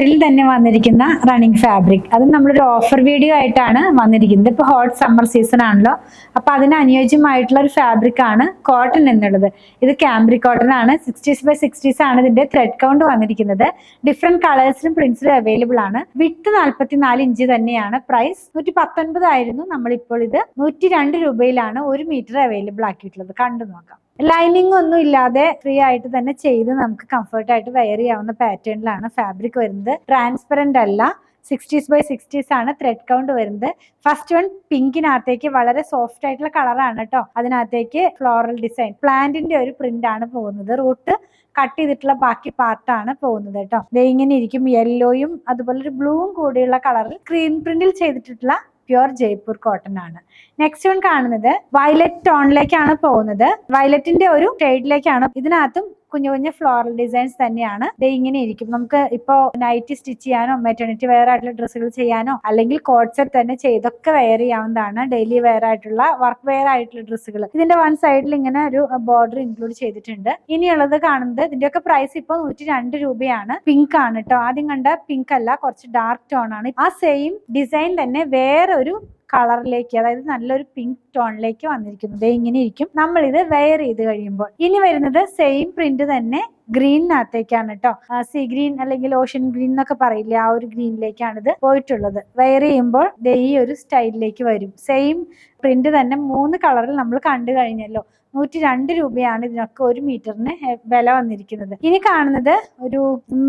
കോട്ടണിൽ തന്നെ വന്നിരിക്കുന്ന റണ്ണിങ് ഫാബ്രിക്, അത് നമ്മളൊരു ഓഫർ വീഡിയോ ആയിട്ടാണ് വന്നിരിക്കുന്നത്. ഇപ്പൊ ഹോട്ട് സമ്മർ സീസൺ ആണല്ലോ, അപ്പൊ അതിന് അനുയോജ്യമായിട്ടുള്ള ഒരു ഫാബ്രിക് ആണ് കോട്ടൺ എന്നുള്ളത്. ഇത് കാംബ്രിക് കോട്ടൺ ആണ്. 60x60 ആണ് ഇതിന്റെ ത്രെഡ് കൗണ്ട് വന്നിരിക്കുന്നത്. ഡിഫറെന്റ് കളേഴ്സിലും പ്രിന്റ്സിലും അവൈലബിൾ ആണ്. വിട്ട് 44 ഇഞ്ച് തന്നെയാണ്. പ്രൈസ് 119 ആയിരുന്നു. നമ്മളിപ്പോൾ ഇത് 102 രൂപയിലാണ് 1 മീറ്റർ അവൈലബിൾ ആക്കിയിട്ടുള്ളത്. കണ്ടു നോക്കാം. ലൈനിങ് ഒന്നും ഇല്ലാതെ ഫ്രീ ആയിട്ട് തന്നെ ചെയ്ത് നമുക്ക് കംഫർട്ട് ആയിട്ട് വെയർ ചെയ്യാവുന്ന പാറ്റേണിലാണ് ഫാബ്രിക് വരുന്നത്. ട്രാൻസ്പെറന്റ് അല്ല. 60x60 ആണ് ത്രെഡ് കൗണ്ട് വരുന്നത്. ഫസ്റ്റ് വൺ പിങ്കിനകത്തേക്ക് വളരെ സോഫ്റ്റ് ആയിട്ടുള്ള കളറാണ് കേട്ടോ. അതിനകത്തേക്ക് ഫ്ലോറൽ ഡിസൈൻ പ്ലാന്റിന്റെ ഒരു പ്രിന്റ് ആണ് പോകുന്നത്. റൂട്ട് കട്ട് ചെയ്തിട്ടുള്ള ബാക്കി പാർട്ടാണ് പോകുന്നത് കേട്ടോ. ഇങ്ങനെ ഇരിക്കും. യെല്ലോയും അതുപോലെ ഒരു ബ്ലൂവും കൂടിയുള്ള കളറിൽ സ്ക്രീൻ പ്രിന്റിൽ ചെയ്തിട്ടുള്ള പ്യുർ ജയ്പൂർ കോട്ടൺ ആണ്. നെക്സ്റ്റ് വൺ കാണുന്നത് വയലറ്റ് ടോണിലേക്കാണ് പോകുന്നത്. വയലറ്റിന്റെ ഒരു ഷെയ്ഡിലേക്കാണ്. ഇതിനകത്തും കുഞ്ഞു കുഞ്ഞു ഫ്ലോറൽ ഡിസൈൻസ് തന്നെയാണ്. ഇങ്ങനെ ഇരിക്കും. നമുക്ക് ഇപ്പോ നൈറ്റ് സ്റ്റിച്ച് ചെയ്യാനോ മെറ്റേണിറ്റി വെയർ ആയിട്ടുള്ള ഡ്രസ്സുകൾ ചെയ്യാനോ അല്ലെങ്കിൽ കോട്ട് സെറ്റ് തന്നെ ചെയ്തൊക്കെ വെയർ ചെയ്യാവുന്നതാണ്. ഡെയിലി വെയർ ആയിട്ടുള്ള വർക്ക് വെയർ ആയിട്ടുള്ള ഡ്രസ്സുകൾ. ഇതിന്റെ വൺ സൈഡിൽ ഇങ്ങനെ ഒരു ബോർഡർ ഇൻക്ലൂഡ് ചെയ്തിട്ടുണ്ട്. ഇനിയുള്ളത് കാണുന്നത് ഇതിന്റെയൊക്കെ പ്രൈസ് ഇപ്പൊ 102 രൂപയാണ്. പിങ്ക് ആണ് കേട്ടോ. ആദ്യം കണ്ട പിങ്ക് അല്ല, കുറച്ച് ഡാർക്ക് ടോൺ ആണ്. ആ സെയിം ഡിസൈൻ തന്നെ വേറെ ഒരു കളറിലേക്ക്, അതായത് നല്ലൊരു പിങ്ക് ടോണിലേക്ക് വന്നിരിക്കുന്നത്. ഇങ്ങനെ ഇരിക്കും നമ്മൾ ഇത് വെയർ ചെയ്ത് കഴിയുമ്പോൾ. ഇനി വരുന്നത് സെയിം പ്രിന്റ് തന്നെ ഗ്രീനിനകത്തേക്കാണ് കേട്ടോ. സീ ഗ്രീൻ അല്ലെങ്കിൽ ഓഷ്യൻ ഗ്രീൻ എന്നൊക്കെ പറയില്ലേ, ആ ഒരു ഗ്രീനിലേക്കാണ് ഇത് പോയിട്ടുള്ളത്. വെയർ ചെയ്യുമ്പോൾ ഈ ഒരു സ്റ്റൈലിലേക്ക് വരും. സെയിം പ്രിന്റ് തന്നെ 3 കളറിൽ നമ്മൾ കണ്ടു കഴിഞ്ഞല്ലോ. 102 രൂപയാണ് ഇതിനൊക്കെ 1 മീറ്ററിന് വില വന്നിരിക്കുന്നത്. ഇനി കാണുന്നത് ഒരു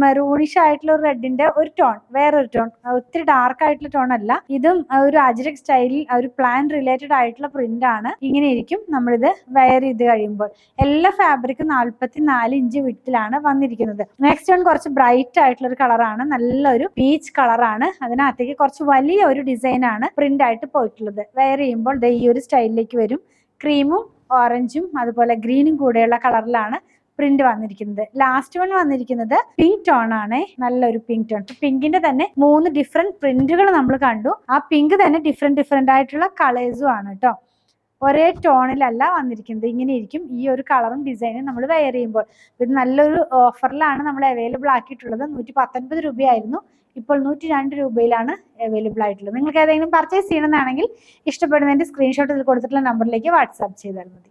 മെറൂണിഷ് ആയിട്ടുള്ള ഒരു റെഡിന്റെ ഒരു ടോൺ, വേറൊരു ടോൺ, ഒത്തിരി ഡാർക്ക് ആയിട്ടുള്ള ടോൺ അല്ല. ഇതും ഒരു അജ്രക് സ്റ്റൈലിൽ ഒരു പ്ലാൻ റിലേറ്റഡ് ആയിട്ടുള്ള പ്രിന്റ് ആണ്. ഇങ്ങനെ ഇരിക്കും നമ്മളിത് വെയർ ചെയ്ത് കഴിയുമ്പോൾ. എല്ലാ ഫാബ്രിക്കും 44 ഇഞ്ച് വിട്ടിലാണ് വന്നിരിക്കുന്നത്. നെക്സ്റ്റ് വൺ കുറച്ച് ബ്രൈറ്റ് ആയിട്ടുള്ള ഒരു കളറാണ്. നല്ലൊരു പീച്ച് കളറാണ്. അതിനകത്തേക്ക് കുറച്ച് വലിയ ഒരു ഡിസൈൻ ആണ് പ്രിന്റ് ആയിട്ട് പോയിട്ടുള്ളത്. വെയർ ചെയ്യുമ്പോൾ ഈ ഒരു സ്റ്റൈലിലേക്ക് വരും. ക്രീമും ഓറഞ്ചും അതുപോലെ ഗ്രീനും കൂടെയുള്ള കളറിലാണ് പ്രിന്റ് വന്നിരിക്കുന്നത്. ലാസ്റ്റ് വൺ വന്നിരിക്കുന്നത് പിങ്ക് ടോൺ ആണ്. നല്ലൊരു പിങ്ക് ടോൺ. പിങ്കിന്റെ തന്നെ 3 ഡിഫറെന്റ് പ്രിന്റുകൾ നമ്മൾ കണ്ടു. ആ പിങ്ക് തന്നെ ഡിഫറെന്റ് ആയിട്ടുള്ള കളേഴ്സും ആണ് കേട്ടോ. ഒരേ ടോണിലല്ല വന്നിരിക്കുന്നത്. ഇങ്ങനെ ഇരിക്കും ഈ ഒരു കളറും ഡിസൈനും നമ്മൾ വെയർ ചെയ്യുമ്പോൾ. ഇത് നല്ലൊരു ഓഫറിലാണ് നമ്മൾ അവൈലബിൾ ആക്കിയിട്ടുള്ളത്. 119 രൂപയായിരുന്നു. ഇപ്പോൾ 102 രൂപയിലാണ് അവൈലബിൾ ആയിട്ടുള്ളത്. നിങ്ങൾക്ക് ഏതെങ്കിലും പർച്ചേസ് ചെയ്യണമെന്നാണെങ്കിൽ ഇഷ്ടപ്പെടുന്നതിന്റെ സ്ക്രീൻഷോട്ട് ഇതിൽ കൊടുത്തിട്ടുള്ള നമ്പറിലേക്ക് വാട്സാപ്പ് ചെയ്താൽ മതി.